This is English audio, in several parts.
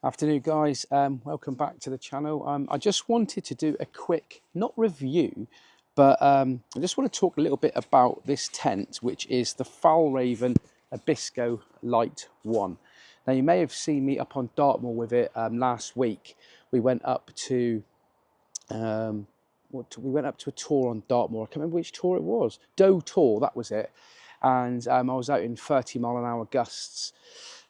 Afternoon guys, welcome back to the channel. I just wanted to do a quick, not review, but I just want to talk a little bit about this tent, which is the Fjallraven Abisko Lite 1. Now you may have seen me up on Dartmoor with it last week. We went up to a tour on Dartmoor. I can't remember which tour it was. Doe Tor, that was it. And I was out in 30-mile-an-hour gusts.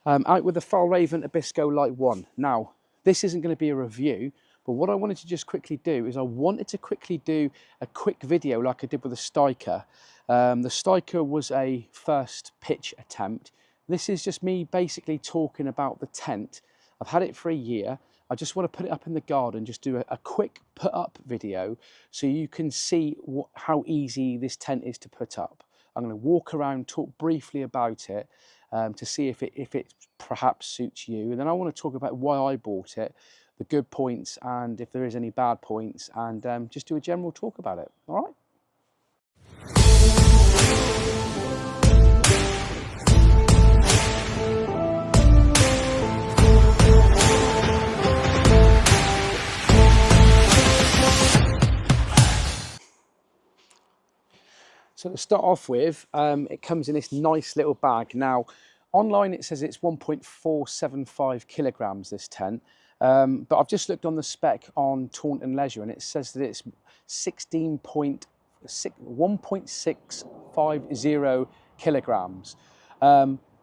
Out with the Fjallraven Abisko Lite 1. Now, this isn't going to be a review, but what I wanted to just quickly do is I wanted to quickly do a quick video like I did with the Stiker. The Stiker was a first pitch attempt. This is just me basically talking about the tent. I've had it for a year. I just want to put it up in the garden, just do a quick put up video so you can see how easy this tent is to put up. I'm going to walk around, talk briefly about it to see if it perhaps suits you. And then I want to talk about why I bought it, the good points, and if there is any bad points, and just do a general talk about it. All right? So to start off with, it comes in this nice little bag. Now, online it says it's 1.475 kilograms, this tent. But I've just looked on the spec on Taunton Leisure and it says that it's 1.650 kilograms.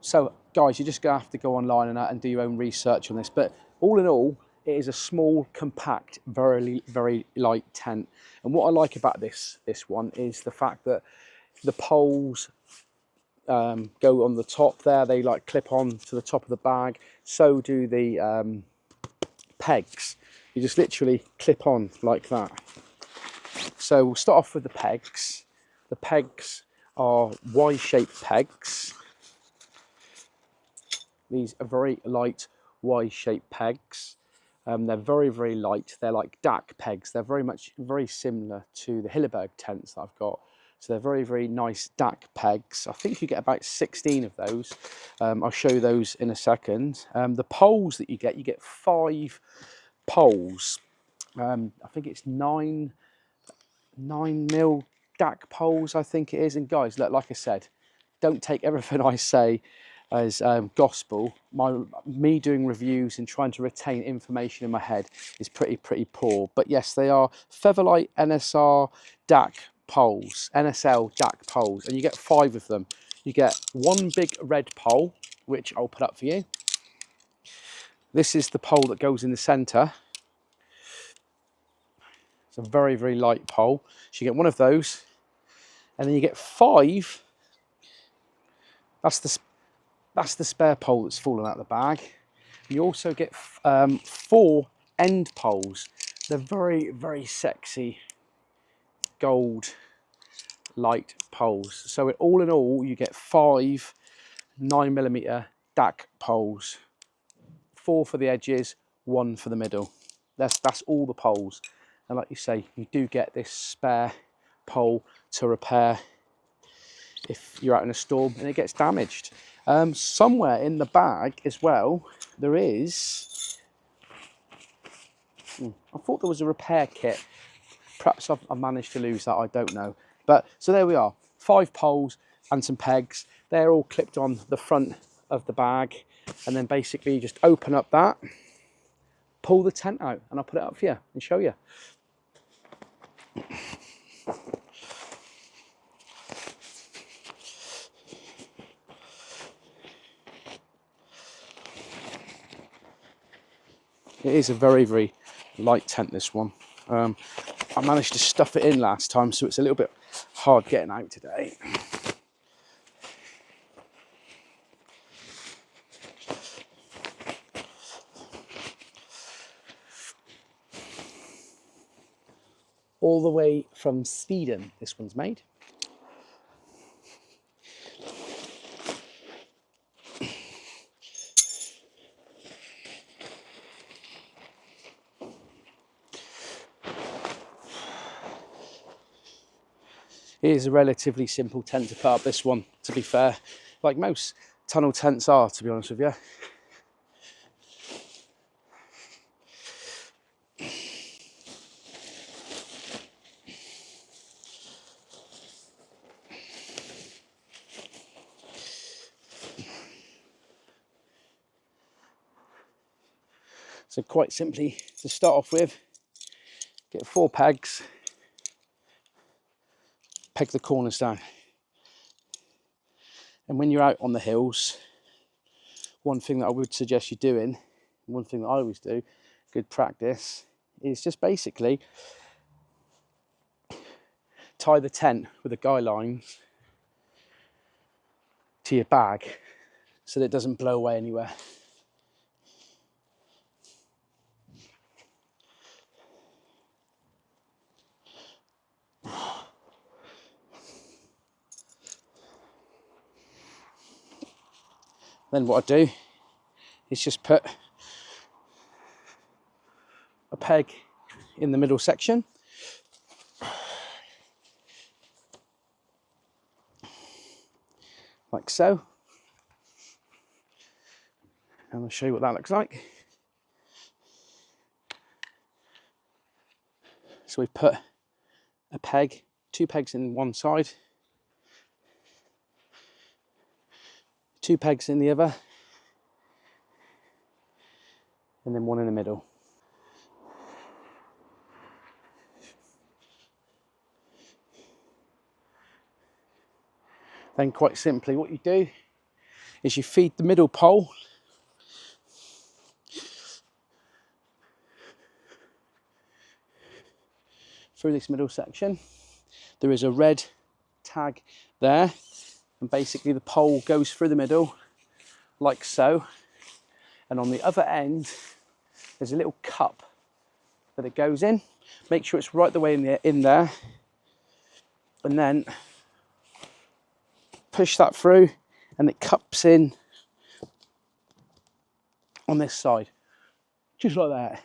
So guys, you're just gonna have to go online and do your own research on this. But all in all, it is a small, compact, very, very light tent. And what I like about this one is the fact that the poles go on the top there. They like clip on to the top of the bag. So do the pegs. You just literally clip on like that. So we'll start off with the pegs. The pegs are Y-shaped pegs. These are very light Y-shaped pegs. They're very, very light. They're like DAC pegs. They're very similar to the Hilleberg tents that I've got. So they're very, very nice DAC pegs. I think you get about 16 of those. I'll show you those in a second. The poles that you get 5 poles. I think it's 9 mil DAC poles, I think it is. And guys, look, like I said, don't take everything I say as gospel. Me doing reviews and trying to retain information in my head is pretty poor. But yes, they are Featherlight NSR DAC poles, NSL DAC poles, and you get 5 of them. You get one big red pole, which I'll put up for you. This is the pole that goes in the center. It's a very, very light pole. So you get one of those, and then you get 5. That's the spare pole that's fallen out of the bag. You also get 4 end poles. They're very, very sexy gold light poles. So all in all, you get 5 9mm DAC poles. 4 for the edges, 1 for the middle. That's all the poles. And like you say, you do get this spare pole to repair if you're out in a storm and it gets damaged. Somewhere in the bag as well, there is, I thought there was a repair kit. Perhaps I've managed to lose that, I don't know. But so there we are, 5 poles and some pegs. They're all clipped on the front of the bag. And then basically you just open up that, pull the tent out, and I'll put it up for you and show you. It is a very, very light tent, this one. I managed to stuff it in last time, so it's a little bit hard getting out today. All the way from Sweden, this one's made. It is a relatively simple tent to put up, this one, to be fair, like most tunnel tents are, to be honest with you. So quite simply, to start off with, get 4 pegs, peg the corners down. And when you're out on the hills, one thing that I would suggest you doing, one thing that I always do, good practice, is just basically tie the tent with the guy lines to your bag so that it doesn't blow away anywhere. Then what I do is just put a peg in the middle section, like so, and I'll show you what that looks like. So we put a peg, 2 pegs in one side, 2 pegs in the other, and then 1 in the middle. Then quite simply what you do is you feed the middle pole through this middle section. There is a red tag there, and basically the pole goes through the middle like so, and on the other end there's a little cup that it goes in. Make sure it's right the way in there, and then push that through and it cups in on this side, just like that.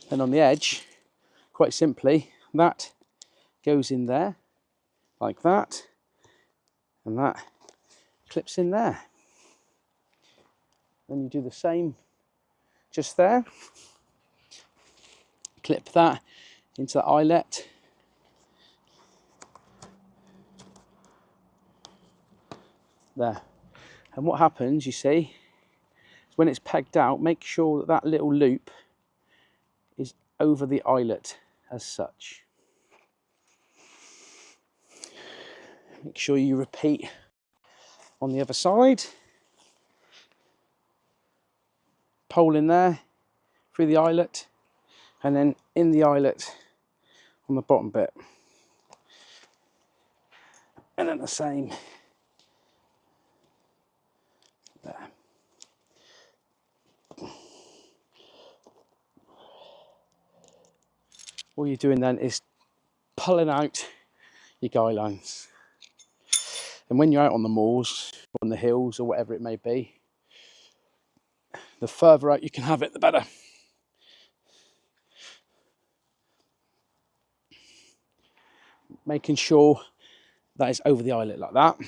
And on the edge, quite simply, that goes in there like that, and that clips in there. Then you do the same just there. Clip that into the eyelet. There. And what happens, you see, is when it's pegged out, make sure that that little loop is over the eyelet as such. Make sure you repeat on the other side. Pole in there, through the eyelet, and then in the eyelet on the bottom bit. And then the same there. All you're doing then is pulling out your guy lines. And when you're out on the moors, or on the hills, or whatever it may be, the further out you can have it, the better. Making sure that is over the eyelet like that.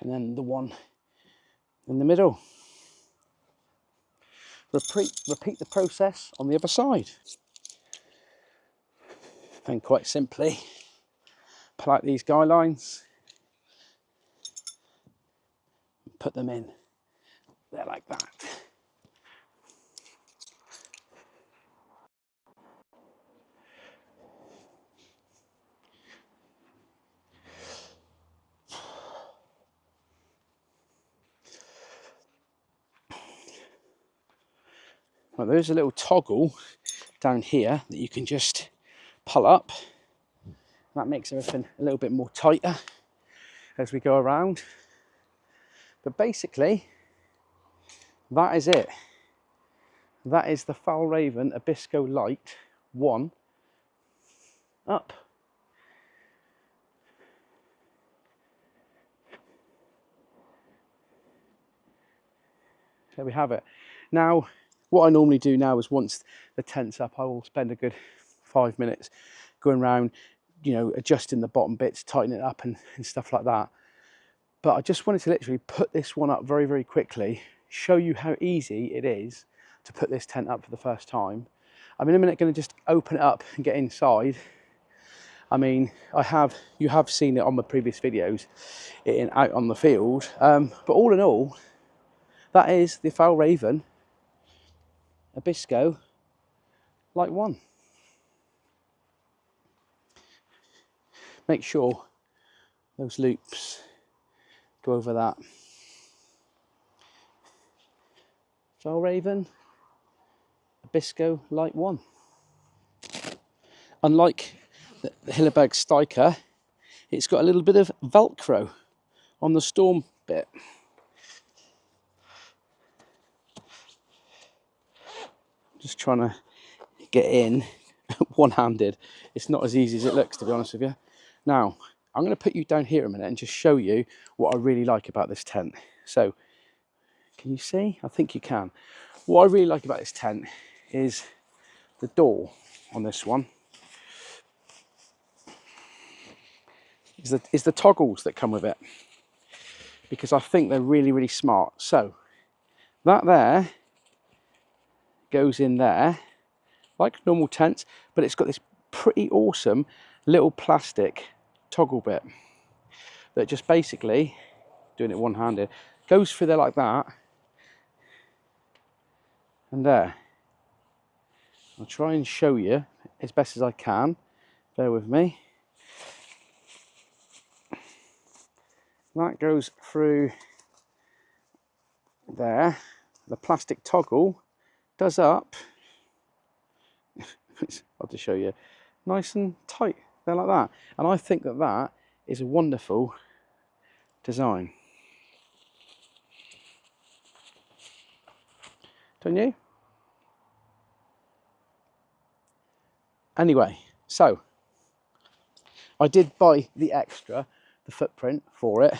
And then the one in the middle. Repeat the process on the other side. And quite simply, pull out these guy lines, put them in there like that. Well, there's a little toggle down here that you can just pull up. That makes everything a little bit more tighter as we go around. But basically, that is it. That is the Fjallraven Abisko Lite 1 up. There we have it. Now, what I normally do now is once the tent's up, I will spend a good 5 minutes going around, you know, adjusting the bottom bits, tightening it up and stuff like that. But I just wanted to literally put this one up very, very quickly, show you how easy it is to put this tent up for the first time. I'm in a minute going to just open it up and get inside. I mean, you have seen it on my previous videos, out on the field. But all in all, that is the Fjallraven Abisko Lite 1. Make sure those loops go over that. Fjallraven Abisko Lite 1. Unlike the Fjallraven Stiker, it's got a little bit of Velcro on the storm bit. Just trying to get in one-handed. It's not as easy as it looks, to be honest with you. Now, I'm going to put you down here a minute and just show you what I really like about this tent. So, can you see? I think you can. What I really like about this tent is the door on this one. Is the toggles that come with it, because I think they're really, really smart. So, that there goes in there like normal tents, but it's got this pretty awesome little plastic toggle bit that just basically, doing it one-handed, goes through there like that and there. I'll try and show you as best as I can, bear with me. That goes through there. The plastic toggle does up, I'll just show you, nice and tight there like that. And I think that that is a wonderful design. Don't you? Anyway, so I did buy the extra, the footprint for it.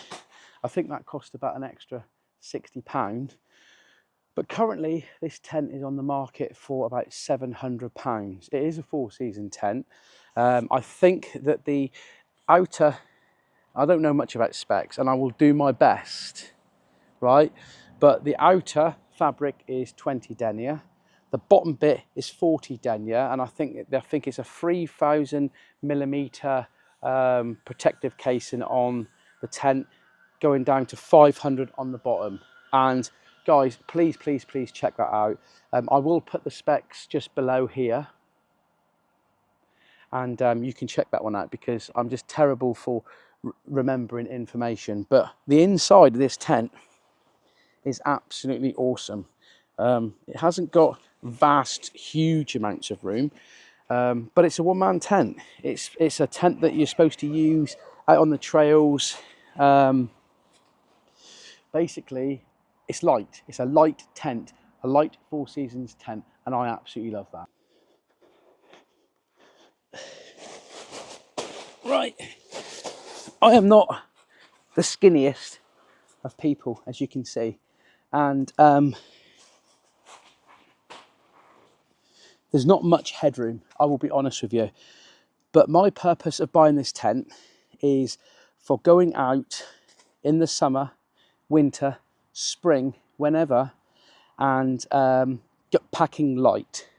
I think that cost about an extra £60. But currently this tent is on the market for about £700. It is a 4-season tent. I think that the outer, I don't know much about specs, and I will do my best, right? But the outer fabric is 20 denier. The bottom bit is 40 denier, and I think it's a 3,000mm protective casing on the tent, going down to 500 on the bottom. And guys, please, please, please check that out. I will put the specs just below here, and you can check that one out, because I'm just terrible for remembering information. But the inside of this tent is absolutely awesome. It hasn't got vast, huge amounts of room, but it's a one-man tent. It's a tent that you're supposed to use out on the trails. Basically, it's light. It's a light tent, a light 4 seasons tent, and I absolutely love that. Right, I am not the skinniest of people, as you can see, and there's not much headroom, I will be honest with you. But my purpose of buying this tent is for going out in the summer, winter, spring, whenever, and packing light.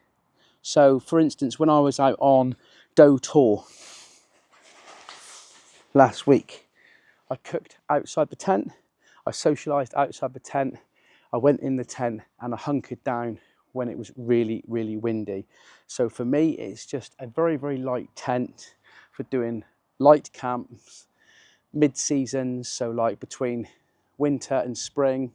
So for instance, when I was out on Doe Tor last week, I cooked outside the tent, I socialised outside the tent, I went in the tent and I hunkered down when it was really, really windy. So for me, it's just a very, very light tent for doing light camps, mid-seasons, so like between winter and spring,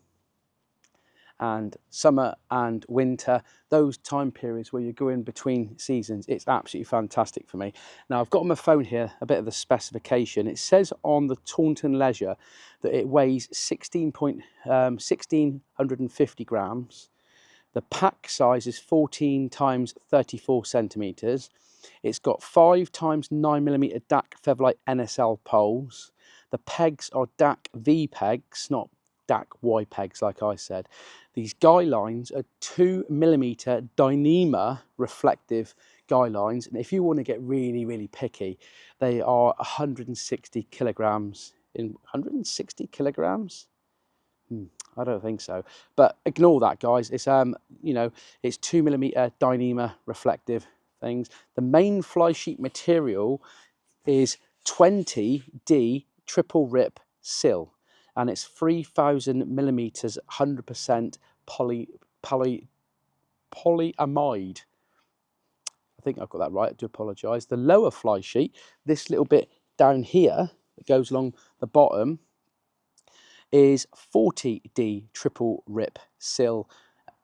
and summer and winter, those time periods where you're going between seasons. It's absolutely fantastic for me. Now, I've got on my phone here a bit of the specification. It says on the Taunton Leisure that it weighs 1,650 grams, The pack size is 14 times 34 centimeters. It's got 5 times 9mm DAC Featherlight NSL poles. The pegs are DAC V pegs, not DAC Y pegs like I said. These guy lines are 2mm Dyneema reflective guy lines, and if you want to get really picky, they are 160 kilograms. In 160 kilograms? I don't think so, but ignore that, guys. It's you know, it's 2mm Dyneema reflective things. The main fly sheet material is 20D triple rip sill, and it's 3000 millimeters, 100% polyamide. I think I've got that right. I do apologise. The lower fly sheet, this little bit down here that goes along the bottom, is 40D triple rip sill,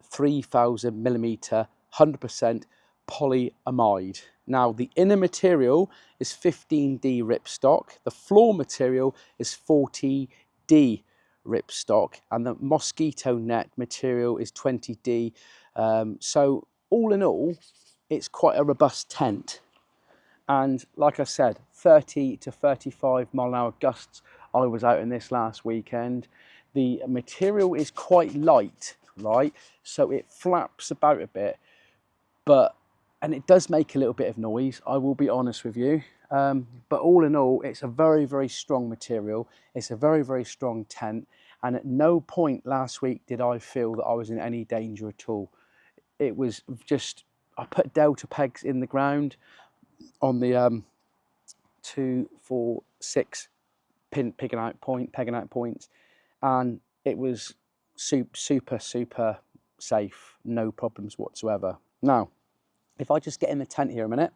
3000 millimeter, 100% polyamide. Now the inner material is 15D ripstock, the floor material is 40D ripstock, and the mosquito net material is 20D. So all in all, it's quite a robust tent. And like I said, 30 to 35 mile an hour gusts. I was out in this last weekend. The material is quite light, right? So it flaps about a bit, and it does make a little bit of noise, I will be honest with you. But all in all, it's a very strong material. It's a very strong tent. And at no point last week did I feel that I was in any danger at all. It was just, I put delta pegs in the ground on the 2, 4, 6 pegging out points, and it was super safe, no problems whatsoever. Now, if I just get in the tent here a minute,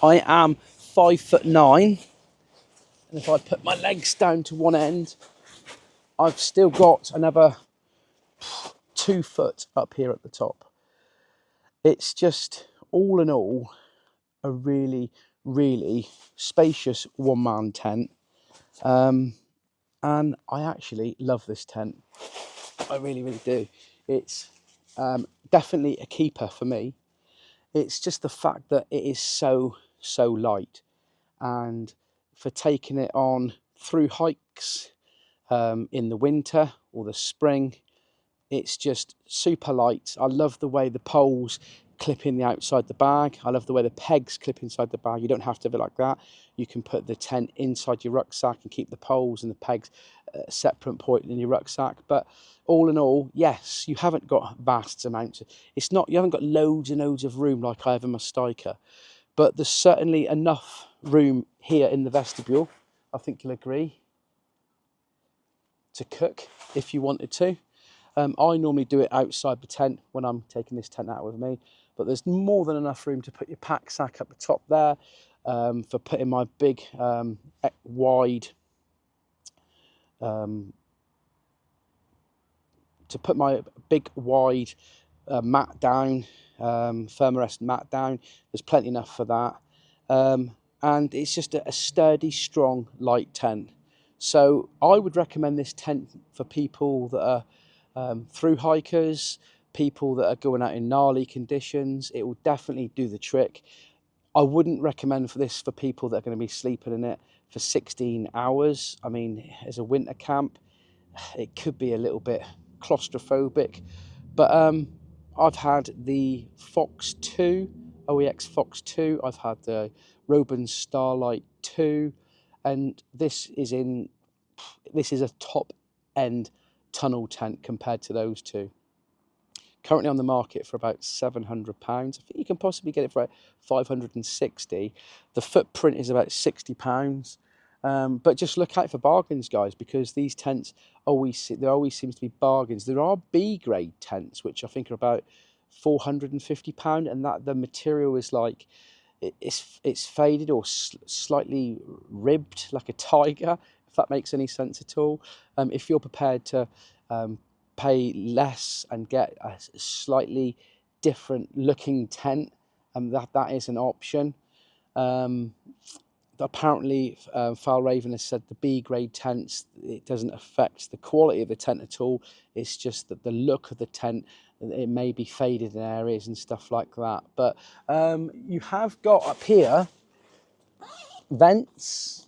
I am 5'9", and if I put my legs down to one end, I've still got another 2 foot up here at the top. It's just, all in all, a really spacious one-man tent, and I actually love this tent. I really do. It's definitely a keeper for me. It's just the fact that it is so light, and for taking it on through hikes in the winter or the spring, it's just super light. I love the way the poles clip in the outside the bag. I love the way the pegs clip inside the bag. You don't have to have it like that. You can put the tent inside your rucksack and keep the poles and the pegs at a separate point in your rucksack. But all in all, yes, you haven't got vast amounts. It's not, you haven't got loads and loads of room like I have in my Styker, but there's certainly enough room here in the vestibule, I think you'll agree, to cook if you wanted to. I normally do it outside the tent when I'm taking this tent out with me, but there's more than enough room to put your pack sack up the top there, for putting my big wide mat down, Thermarest mat down. There's plenty enough for that, and it's just a sturdy, strong, light tent. So I would recommend this tent for people that are through hikers, people that are going out in gnarly conditions. It will definitely do the trick. I wouldn't recommend for this for people that are going to be sleeping in it for 16 hours. I mean, as a winter camp, it could be a little bit claustrophobic, but I've had the Fox 2, OEX Fox 2, I've had the Roban Starlight 2, and this is a top end tunnel tent compared to those two. Currently on the market for about £700. I think you can possibly get it for about 560. The footprint is about £60. But just look out for bargains, guys, because these tents there always seems to be bargains. There are B grade tents which I think are about £450, and that the material is like it's faded or slightly ribbed like a tiger, if that makes any sense at all. If you're prepared to pay less and get a slightly different looking tent, that is an option. The apparently Fjallraven has said the B grade tents, it doesn't affect the quality of the tent at all. It's just that the look of the tent, it may be faded in areas and stuff like that. But you have got up here vents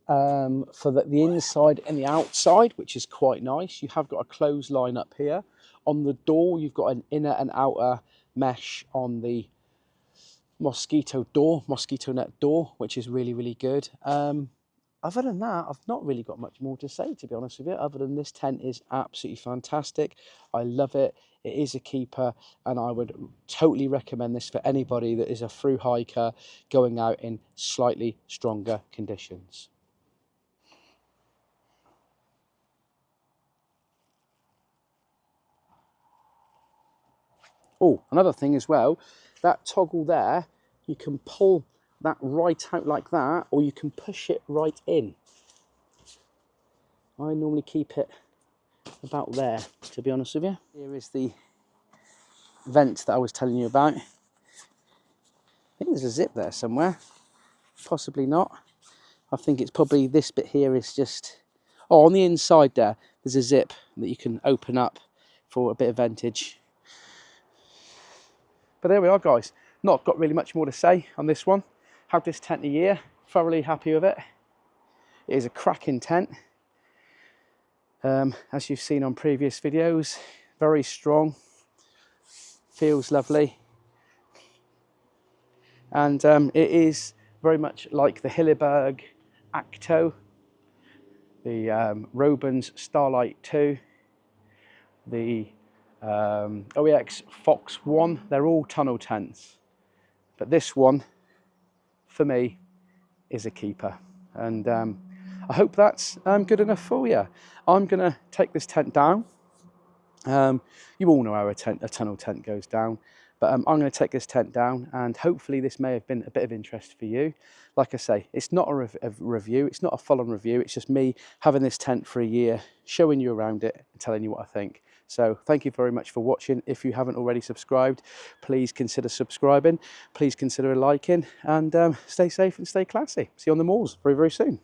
for the inside and the outside, which is quite nice. You have got a clothesline up here. On the door, you've got an inner and outer mesh on the mosquito net door, which is really, really good. Other than that, I've not really got much more to say, to be honest with you, other than this tent is absolutely fantastic. I love it. It is a keeper, and I would totally recommend this for anybody that is a through hiker going out in slightly stronger conditions. Oh, another thing as well, that toggle there, you can pull that right out like that, or you can push it right in. I normally keep it about there, to be honest with you. Here is the vent that I was telling you about. I think there's a zip there somewhere, possibly not. I think it's probably this bit here is just, oh, on the inside there, there's a zip that you can open up for a bit of ventage. But there we are, guys. Not got really much more to say on this one. Had this tent a year, thoroughly happy with it. It is a cracking tent. As you've seen on previous videos, very strong, feels lovely. And it is very much like the Hilleberg Acto, the Robins Starlight 2, the OEX Fox 1, they're all tunnel tents. But this one, for me, is a keeper. And I hope that's good enough for you. I'm going to take this tent down. You all know how a tunnel tent goes down. But I'm going to take this tent down, and hopefully this may have been a bit of interest for you. Like I say, it's not a review, it's not a full-on review, it's just me having this tent for a year, showing you around it and telling you what I think. So thank you very much for watching. If you haven't already subscribed, please consider subscribing, please consider liking, and stay safe and stay classy. See you on the moors very, very soon.